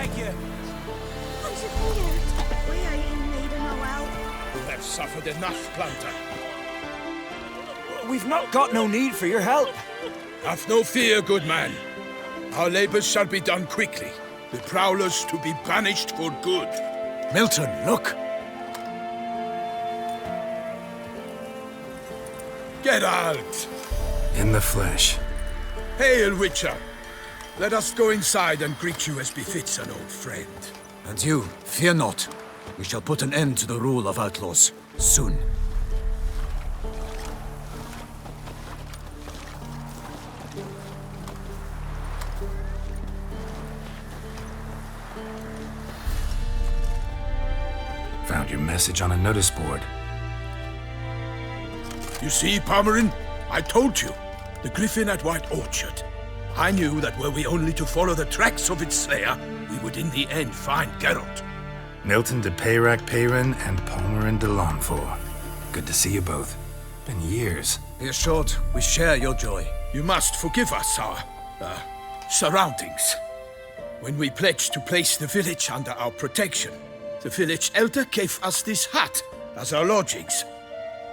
thank you. How's it weird? We ain't in need of no help. You have suffered enough, planter. We've not got no need for your help. Have no fear, good man. Our labors shall be done quickly. The prowlers to be banished for good. Milton, look. Geralt! In the flesh. Hail, Witcher! Let us go inside and greet you as befits an old friend. And you, fear not. We shall put an end to the rule of outlaws, soon. Found your message on a notice board. You see, Palmerin? I told you. The griffin at White Orchard. I knew that were we only to follow the tracks of its slayer, we would in the end find Geralt. Milton de Peyrac Peyran and Palmerin de Launfort. Good to see you both. Been years. Be assured, we share your joy. You must forgive us our, surroundings. When we pledged to place the village under our protection, the village elder gave us this hut as our lodgings.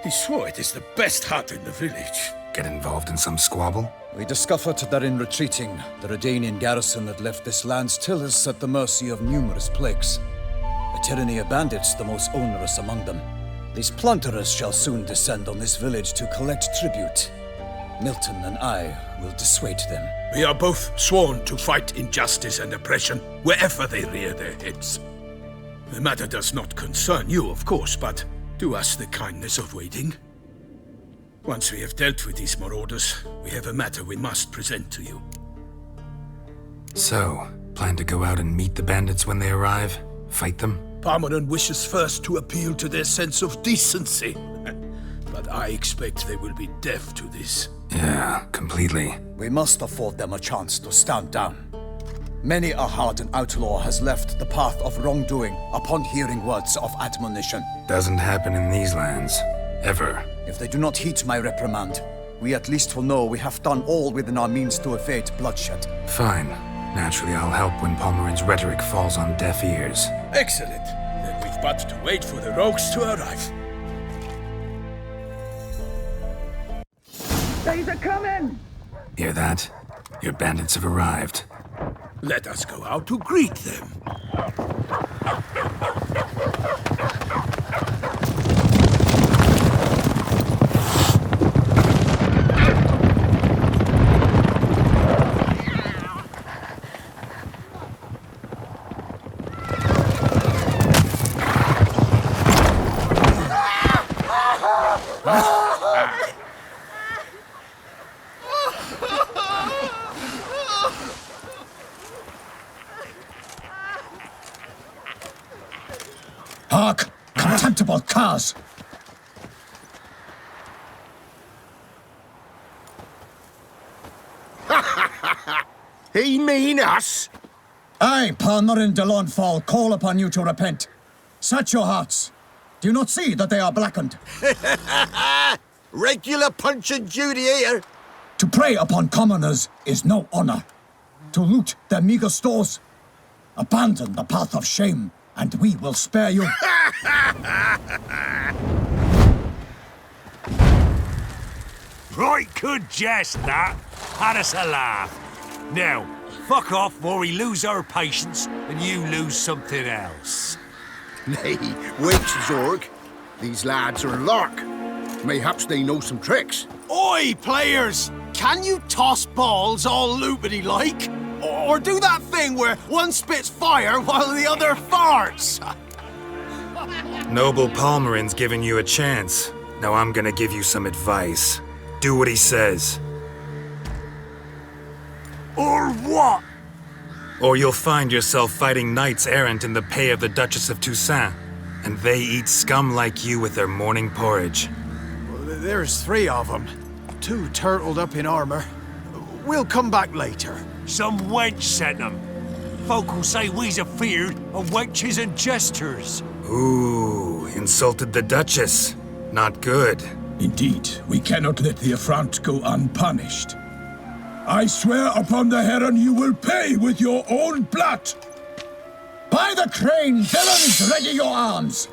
He swore it is the best hut in the village. Get involved in some squabble? We discovered that in retreating, the Redanian garrison that left this land still is at the mercy of numerous plagues. A tyranny of bandits, the most onerous among them. These plunderers shall soon descend on this village to collect tribute. Milton and I will dissuade them. We are both sworn to fight injustice and oppression wherever they rear their heads. The matter does not concern you, of course, but do us the kindness of waiting. Once we have dealt with these marauders, we have a matter we must present to you. So, plan to go out and meet the bandits when they arrive? Fight them? Palmerin wishes first to appeal to their sense of decency. But I expect they will be deaf to this. Yeah, completely. We must afford them a chance to stand down. Many a hardened outlaw has left the path of wrongdoing upon hearing words of admonition. Doesn't happen in these lands. Ever. If they do not heed my reprimand, we at least will know we have done all within our means to evade bloodshed. Fine. Naturally, I'll help when Palmerin's rhetoric falls on deaf ears. Excellent. Then we've but to wait for the rogues to arrive. They's a coming! Hear that? Your bandits have arrived. Let us go out to greet them. Hark! Contemptible curs! He mean us? I, Palmerin de Launfort, call upon you to repent. Set your hearts. Do you not see that they are blackened? Regular Punch and Judy here. To prey upon commoners is no honor. To loot their meager stores, abandon the path of shame, and we will spare you. Right good jest, that. Had us a laugh. Now, fuck off or we lose our patience and you lose something else. Nay, wait, Zorg. These lads are lark. Mayhaps they know some tricks. Oi, players! Can you toss balls all loopity-like? Or do that thing where one spits fire while the other farts? Noble Palmerin's giving you a chance. Now I'm gonna give you some advice. Do what he says. Or what? Or you'll find yourself fighting knights errant in the pay of the Duchess of Toussaint. And they eat scum like you with their morning porridge. There's 3 of them. 2 turtled up in armor. We'll come back later. Some wench sent them. Folk will say we's afeard of wenches and jesters. Ooh, insulted the Duchess. Not good. Indeed, we cannot let the affront go unpunished. I swear upon the Heron you will pay with your own blood. By the crane, villains, ready your arms!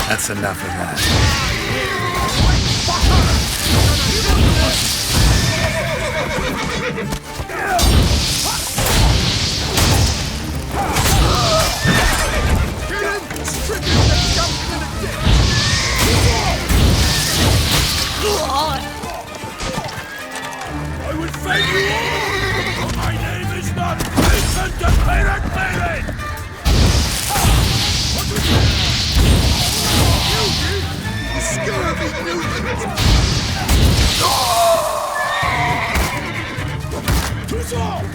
That's enough of that. I will fail you all! My name is not Vincent the Pirate Bailey! You scurvy mutant! Toussaint!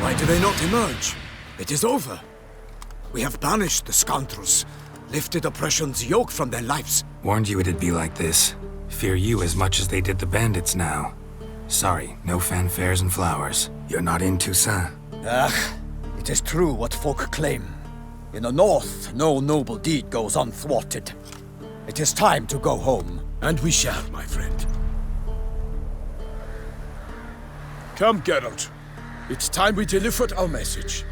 Why do they not emerge? It is over. We have banished the scoundrels, lifted oppression's yoke from their lives. Warned you it'd be like this. Fear you as much as they did the bandits now. Sorry, no fanfares and flowers. You're not in Toussaint. It is true what folk claim. In the north, no noble deed goes unthwarted. It is time to go home. And we shall, my friend. Come, Geralt. It's time we delivered our message.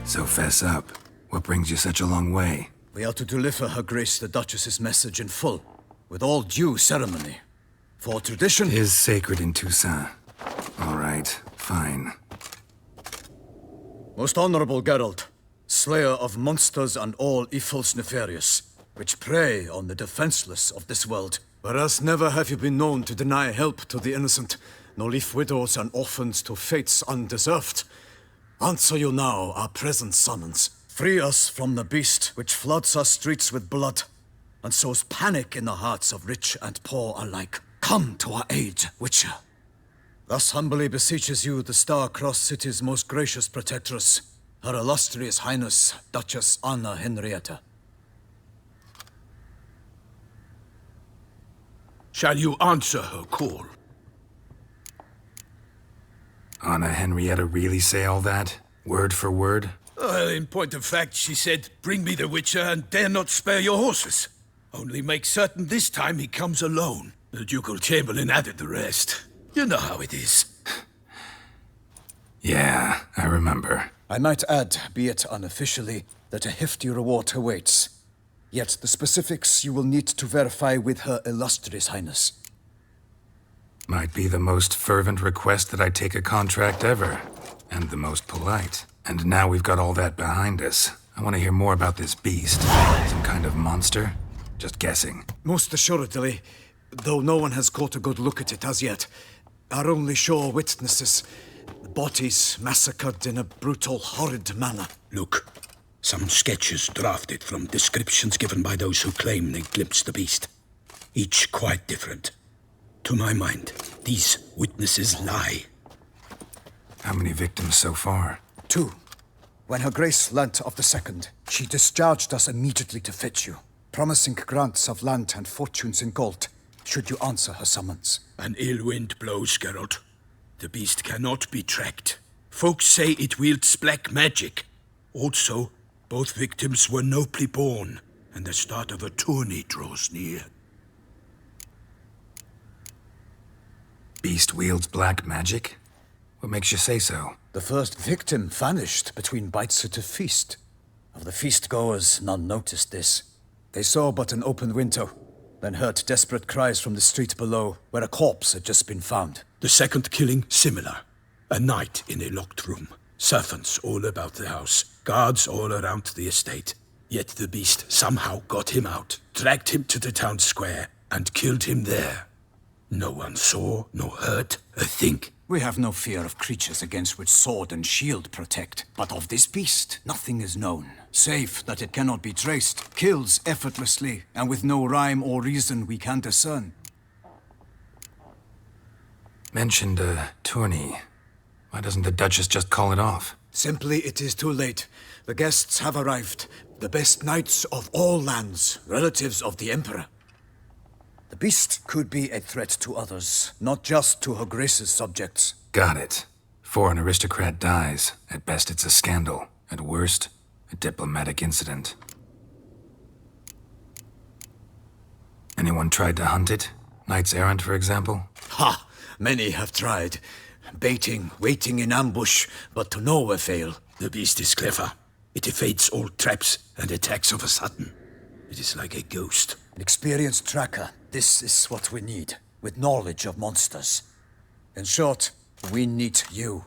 So fess up. What brings you such a long way? We are to deliver Her Grace the Duchess's message in full, with all due ceremony. For tradition Is sacred in Toussaint. All right, fine. Most honorable Geralt, slayer of monsters and all evils nefarious, which prey on the defenseless of this world. Whereas never have you been known to deny help to the innocent, nor leave widows and orphans to fates undeserved. Answer you now our present summons. Free us from the beast which floods our streets with blood, and sows panic in the hearts of rich and poor alike. Come to our aid, Witcher. Thus humbly beseeches you the Star-Crossed City's most gracious protectress, Her Illustrious Highness, Duchess Anna Henrietta. Shall you answer her call? Anna Henrietta really say all that? Word for word? Well, in point of fact, she said, bring me the Witcher and dare not spare your horses. Only make certain this time he comes alone. The Ducal Chamberlain added the rest. You know how it is. Yeah, I remember. I might add, be it unofficially, that a hefty reward awaits. Yet the specifics you will need to verify with Her Illustrious Highness. Might be the most fervent request that I take a contract ever. And the most polite. And now we've got all that behind us. I want to hear more about this beast. Some kind of monster? Just guessing. Most assuredly, though no one has caught a good look at it as yet. Our only sure witnesses, bodies massacred in a brutal, horrid manner. Look, some sketches drafted from descriptions given by those who claim they glimpsed the beast. Each quite different. To my mind, these witnesses lie. How many victims so far? 2. When Her Grace learnt of the second, she discharged us immediately to fetch you, promising grants of land and fortunes in gold, should you answer her summons. An ill wind blows, Geralt. The beast cannot be tracked. Folks say it wields black magic. Also, both victims were nobly born, and the start of a tourney draws near. Beast wields black magic? What makes you say so? The first victim vanished between bites at a feast. Of the feast-goers, none noticed this. They saw but an open window, then heard desperate cries from the street below, where a corpse had just been found. The second killing, similar. A night in a locked room. Servants all about the house. Guards all around the estate. Yet the beast somehow got him out, dragged him to the town square, and killed him there. No one saw, nor heard a thing. We have no fear of creatures against which sword and shield protect. But of this beast, nothing is known. Save that it cannot be traced, kills effortlessly, and with no rhyme or reason we can discern. Mentioned a tourney. Why doesn't the Duchess just call it off? Simply, it is too late. The guests have arrived. The best knights of all lands, relatives of the Emperor. The beast could be a threat to others, not just to Her Grace's subjects. Got it. Before an aristocrat dies, at best it's a scandal. At worst, a diplomatic incident. Anyone tried to hunt it? Knights errant, for example? Ha! Many have tried. Baiting, waiting in ambush, but to no avail. The beast is clever. It evades all traps and attacks of a sudden. It is like a ghost. An experienced tracker. This is what we need, with knowledge of monsters. In short, we need you.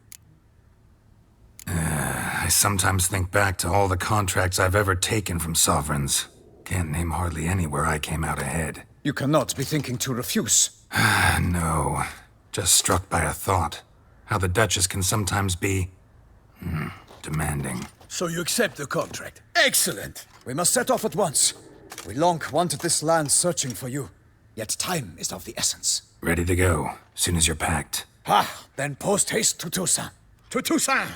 I sometimes think back to all the contracts I've ever taken from sovereigns. Can't name hardly any where I came out ahead. You cannot be thinking to refuse. No. Just struck by a thought. How the Duchess can sometimes be... demanding. So you accept the contract. Excellent! We must set off at once. We long wanted this land searching for you. Yet time is of the essence. Ready to go, soon as you're packed. Ha! Then post haste to Toussaint. To Toussaint!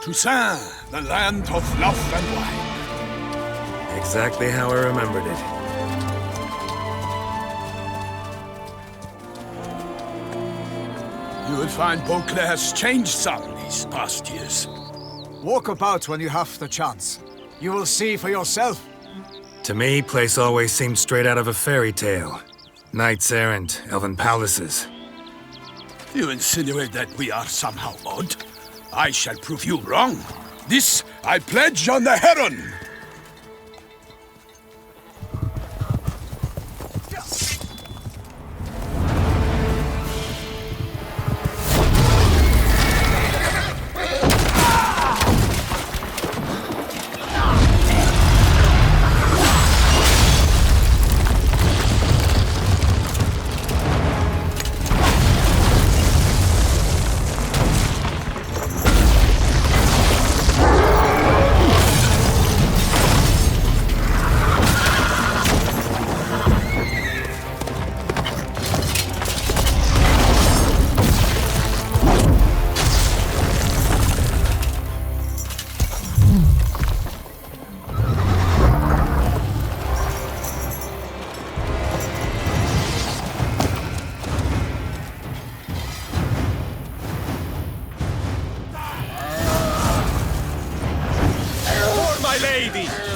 Toussaint, the land of love and wine. Exactly how I remembered it. You will find Beauclair's changed some these past years. Walk about when you have the chance. You will see for yourself. To me, place always seemed straight out of a fairy tale. Knights errant, elven palaces. You insinuate that we are somehow odd? I shall prove you wrong. This I pledge on the Heron.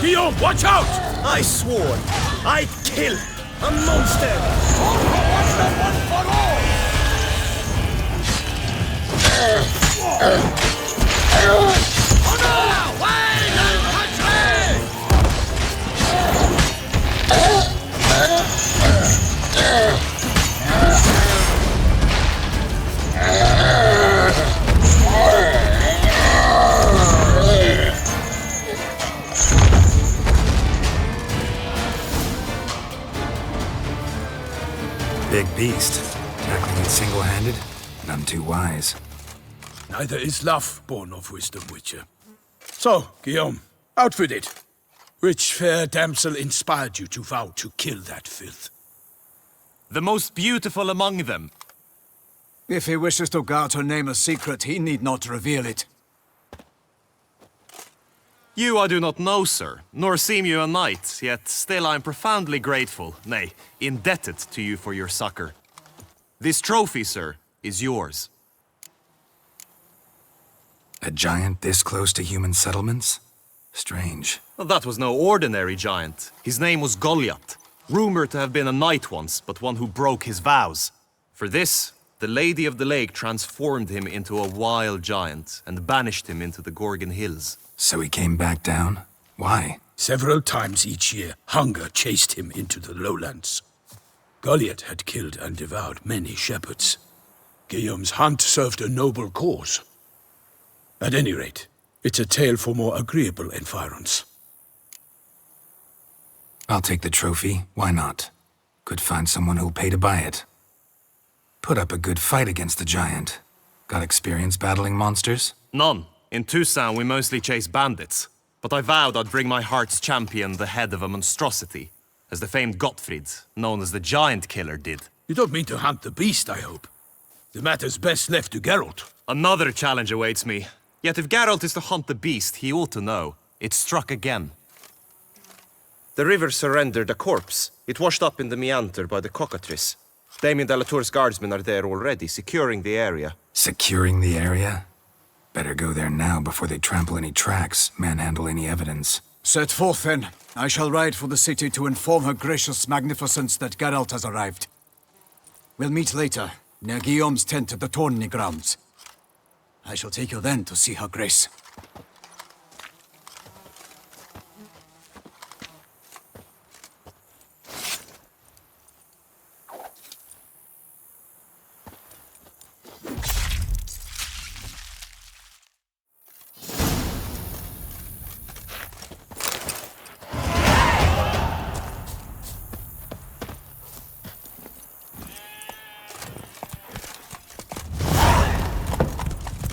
Guillaume, watch out! I swore I'd kill a monster! Big beast. Tackling it single-handed? None too wise. Neither is love born of wisdom, Witcher. So, Guillaume, out with it. Which fair damsel inspired you to vow to kill that filth? The most beautiful among them. If he wishes to guard her name a secret, he need not reveal it. You I do not know, sir, nor seem you a knight, yet still I am profoundly grateful, nay, indebted to you for your succor. This trophy, sir, is yours. A giant this close to human settlements? Strange. Well, that was no ordinary giant. His name was Goliath, rumored to have been a knight once, but one who broke his vows. For this, the Lady of the Lake transformed him into a wild giant and banished him into the Gorgon Hills. So he came back down? Why? Several times each year, hunger chased him into the lowlands. Goliath had killed and devoured many shepherds. Guillaume's hunt served a noble cause. At any rate, it's a tale for more agreeable environs. I'll take the trophy. Why not? Could find someone who'll pay to buy it. Put up a good fight against the giant. Got experience battling monsters? None. In Toussaint, we mostly chase bandits. But I vowed I'd bring my heart's champion the head of a monstrosity, as the famed Gottfried, known as the Giant Killer, did. You don't mean to hunt the beast, I hope. The matter's best left to Geralt. Another challenge awaits me. Yet if Geralt is to hunt the beast, he ought to know. It struck again. The river surrendered a corpse. It washed up in the meander by the cockatrice. Damien de la Tour's guardsmen are there already, securing the area. Securing the area? Better go there now before they trample any tracks, manhandle any evidence. Set forth, then. I shall ride for the city to inform her gracious magnificence that Geralt has arrived. We'll meet later, near Guillaume's tent at the tourney grounds. I shall take you then to see her grace.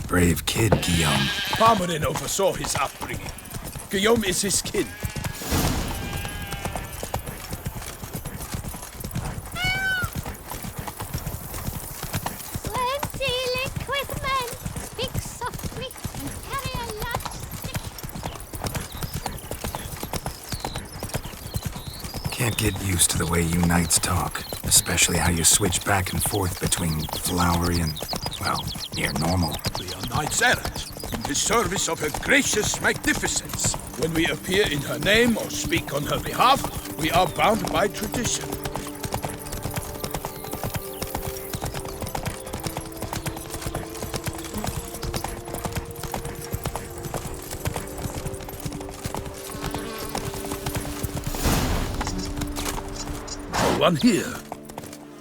Brave kid, Guillaume. Parmerin oversaw his upbringing. Guillaume is his kin. Plenty liquid men. Speak softly and carry a large stick. Can't get used to the way you knights talk, especially how you switch back and forth between flowery and, well, near normal. We are knights errant, in the service of her gracious magnificence. When we appear in her name or speak on her behalf, we are bound by tradition. No one here.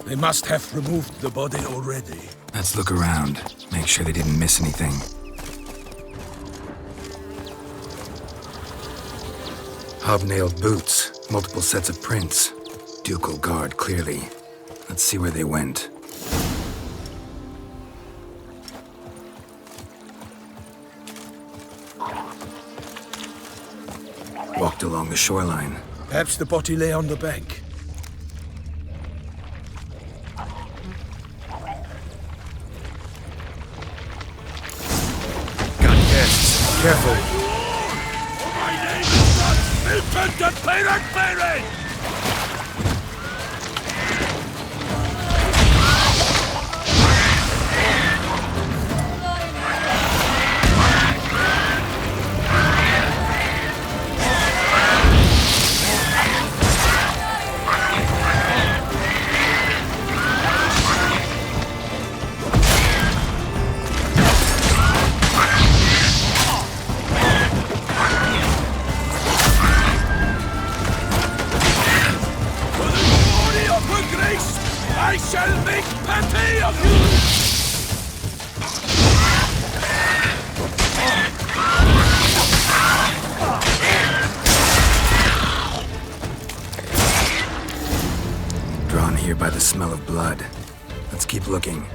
They must have removed the body already. Let's look around, make sure they didn't miss anything. Hobnailed boots, multiple sets of prints. Ducal guard, clearly. Let's see where they went. Walked along the shoreline. Perhaps the body lay on the bank. Got guests. Careful. My name is not Milton the Pirate Baron! I shall make patty of you! Drawn here by the smell of blood. Let's keep looking.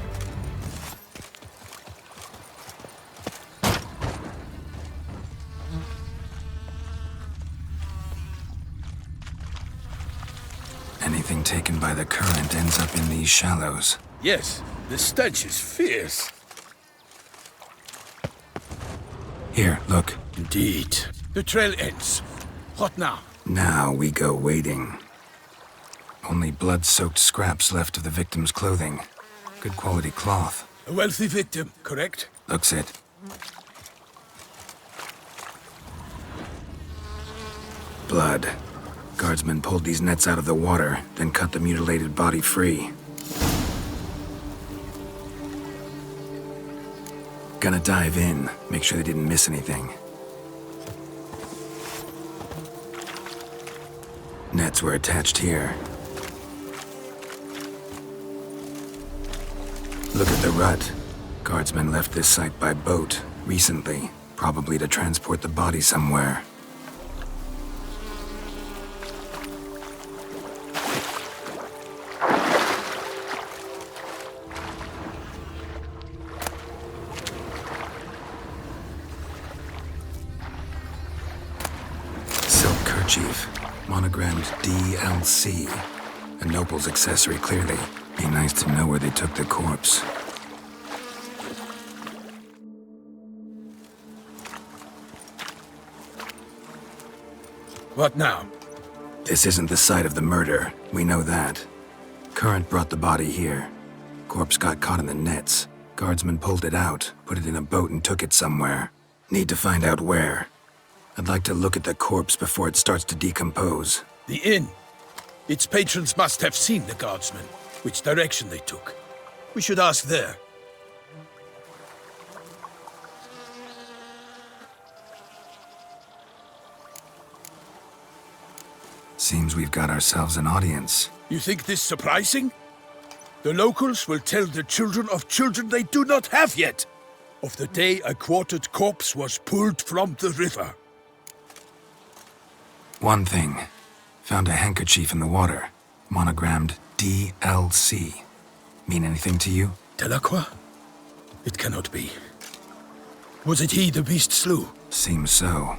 Anything taken by the current ends up in these shallows. Yes, the stench is fierce. Here, look. Indeed. The trail ends. What now? Now we go wading. Only blood-soaked scraps left of the victim's clothing. Good quality cloth. A wealthy victim, correct? Looks it. Blood. Guardsmen pulled these nets out of the water, then cut the mutilated body free. Gonna dive in, make sure they didn't miss anything. Nets were attached here. Look at the rut. Guardsmen left this site by boat recently, probably to transport the body somewhere. Silk kerchief, monogrammed DLC. A noble's accessory, clearly. Be nice to know where they took the corpse. What now? This isn't the site of the murder. We know that. Current brought the body here. Corpse got caught in the nets. Guardsmen pulled it out, put it in a boat and took it somewhere. Need to find out where. I'd like to look at the corpse before it starts to decompose. The inn. Its patrons must have seen the guardsmen, which direction they took. We should ask there. Seems we've got ourselves an audience. You think this surprising? The locals will tell the children of children they do not have yet, of the day a quartered corpse was pulled from the river. One thing. Found a handkerchief in the water. Monogrammed DLC. Mean anything to you? Delacroix? It cannot be. Was it he the beast slew? Seems so.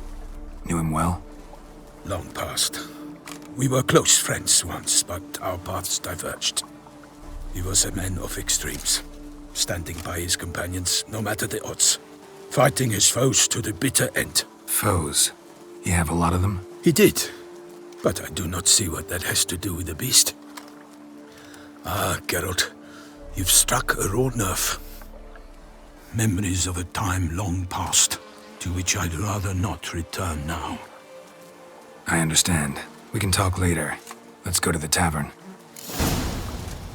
Knew him well? Long past. We were close friends once, but our paths diverged. He was a man of extremes, standing by his companions no matter the odds, fighting his foes to the bitter end. Foes? You have a lot of them? He did, but I do not see what that has to do with the beast. Ah, Geralt, you've struck a raw nerve. Memories of a time long past, to which I'd rather not return now. I understand. We can talk later. Let's go to the tavern.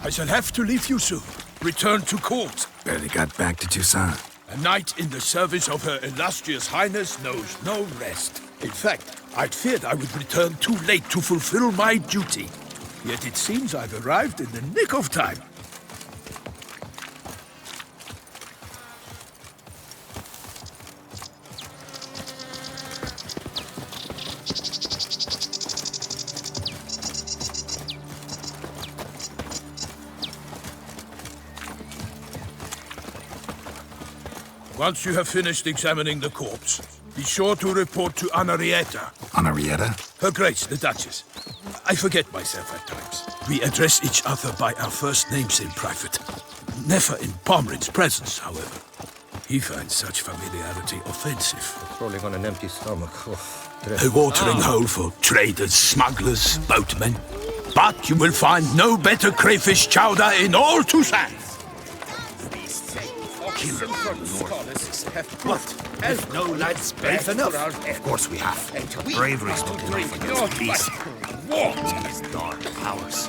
I shall have to leave you soon. Return to court. Barely got back to Toussaint. A knight in the service of Her Illustrious Highness knows no rest. In fact, I'd feared I would return too late to fulfill my duty. Yet it seems I've arrived in the nick of time. Once you have finished examining the corpse, be sure to report to Anarietta. Anarietta? Her Grace, the Duchess. I forget myself at times. We address each other by our first names in private. Never in Pomrin's presence, however. He finds such familiarity offensive. Crawling on an empty stomach. A watering hole for traders, smugglers, boatmen. But you will find no better crayfish chowder in all Toussaint. What? Have no lads brave enough? Of course we have. But bravery's not enough against peace. These dark powers.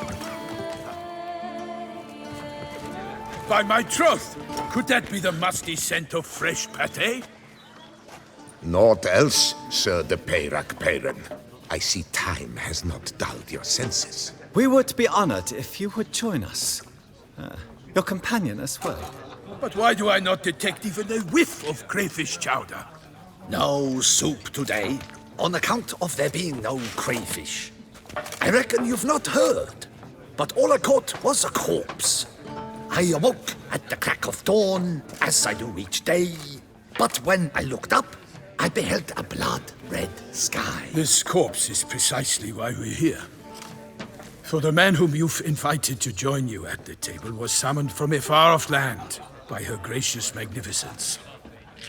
By my troth, could that be the musty scent of fresh pâté? Naught else, Sir de Peyrac Peyren. I see time has not dulled your senses. We would be honored if you would join us. Your companion as well. But why do I not detect even a whiff of crayfish chowder? No soup today, on account of there being no crayfish. I reckon you've not heard, but all I caught was a corpse. I awoke at the crack of dawn, as I do each day, but when I looked up, I beheld a blood-red sky. This corpse is precisely why we're here. For the man whom you've invited to join you at the table was summoned from a far-off land by her gracious magnificence.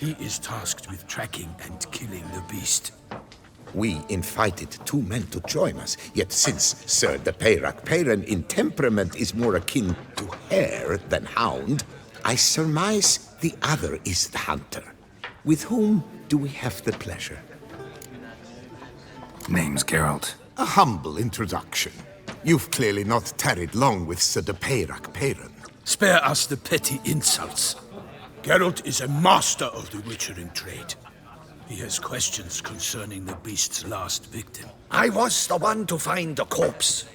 He is tasked with tracking and killing the beast. We invited 2 men to join us, yet since Sir de Peyrac-Peyran in temperament is more akin to hare than hound, I surmise the other is the hunter. With whom do we have the pleasure? Name's Geralt. A humble introduction. You've clearly not tarried long with Sir de Peyrac-Peyran. Spare us the petty insults. Geralt is a master of the witchering trade. He has questions concerning the beast's last victim. I was the one to find the corpse.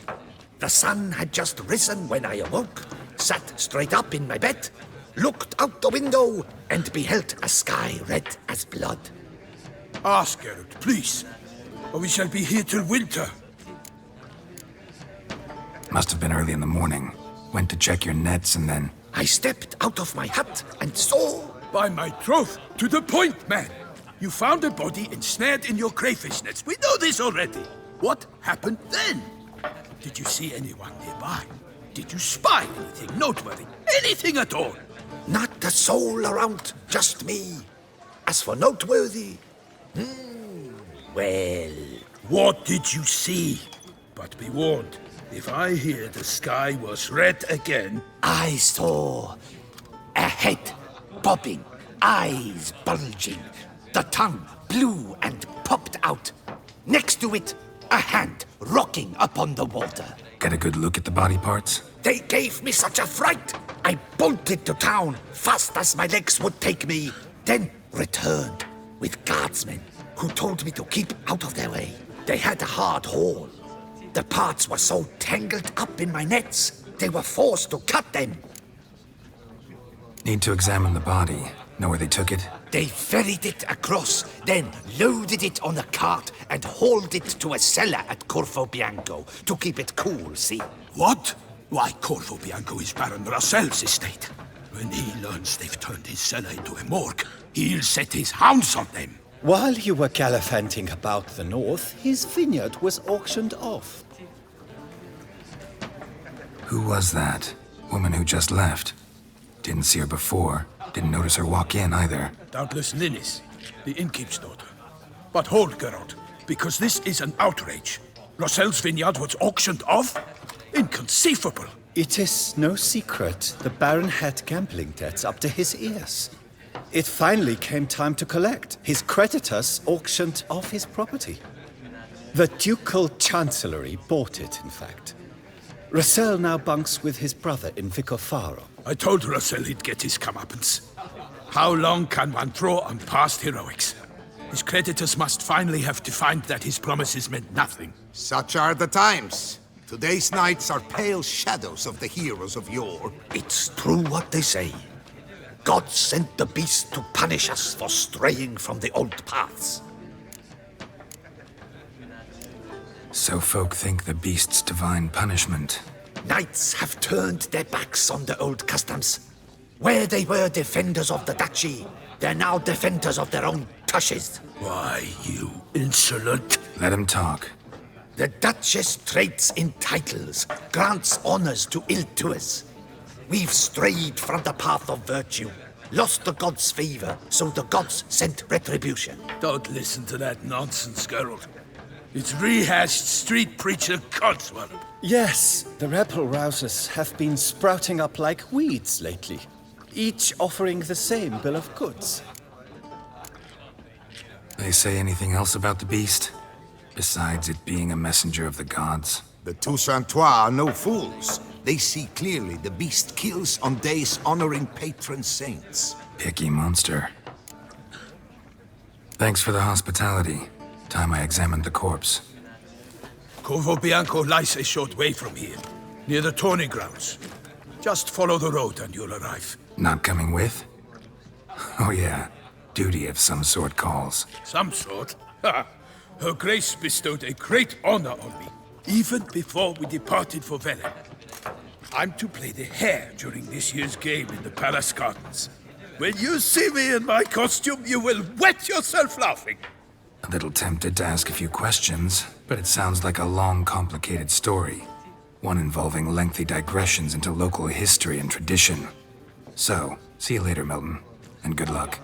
The sun had just risen when I awoke, sat straight up in my bed, looked out the window, and beheld a sky red as blood. Ask Geralt, please, or we shall be here till winter. Must have been early in the morning. Went to check your nets and then... I stepped out of my hut and saw... By my troth, to the point, man! You found a body ensnared in your crayfish nets. We know this already. What happened then? Did you see anyone nearby? Did you spy anything noteworthy? Anything at all? Not a soul around, just me. As for noteworthy... well... What did you see? But be warned, if I hear the sky was red again... I saw a head bobbing, eyes bulging, the tongue blue and popped out. Next to it, a hand rocking upon the water. Get a good look at the body parts? They gave me such a fright. I bolted to town fast as my legs would take me, then returned with guardsmen who told me to keep out of their way. They had a hard haul. The parts were so tangled up in my nets, they were forced to cut them. Need to examine the body. Know where they took it? They ferried it across, then loaded it on a cart and hauled it to a cellar at Corvo Bianco to keep it cool, see? What? Why, Corvo Bianco is Baron Russell's estate. When he learns they've turned his cellar into a morgue, he'll set his hounds on them. While you were gallivanting about the north, his vineyard was auctioned off. Who was that? Woman who just left. Didn't see her before. Didn't notice her walk in either. Doubtless Linnis, the innkeep's daughter. But hold, Geralt, because this is an outrage. Roselle's vineyard was auctioned off? Inconceivable. It is no secret the Baron had gambling debts up to his ears. It finally came time to collect. His creditors auctioned off his property. The Ducal Chancellery bought it, in fact. Roselle now bunks with his brother in Vicofaro. I told Roselle he'd get his comeuppance. How long can one draw on past heroics? His creditors must finally have defined that his promises meant nothing. Such are the times. Today's knights are pale shadows of the heroes of yore. It's true what they say. God sent the beast to punish us for straying from the old paths. So folk think the beast's divine punishment. Knights have turned their backs on the old customs. Where they were defenders of the duchy, they're now defenders of their own tushes. Why, you insolent... Let him talk. The Duchess trades in titles, grants honors to ill-doers. We've strayed from the path of virtue, lost the gods' favor, so the gods sent retribution. Don't listen to that nonsense, Geralt. It's rehashed street preacher codswallop. Yes, the rebel rousers have been sprouting up like weeds lately, each offering the same bill of goods. They say anything else about the beast? Besides it being a messenger of the gods? The Toussaint are no fools. They see clearly the beast kills on days honoring patron saints. Picky monster. Thanks for the hospitality. Time I examined the corpse. Corvo Bianco lies a short way from here, near the tourney grounds. Just follow the road and you'll arrive. Not coming with? Oh yeah, duty of some sort calls. Some sort? Ha! Her Grace bestowed a great honor on me, even before we departed for Velen. I'm to play the hare during this year's game in the palace gardens. When you see me in my costume, you will wet yourself laughing. A little tempted to ask a few questions, but it sounds like a long, complicated story. one involving lengthy digressions into local history and tradition. So, see you later, Milton, and good luck.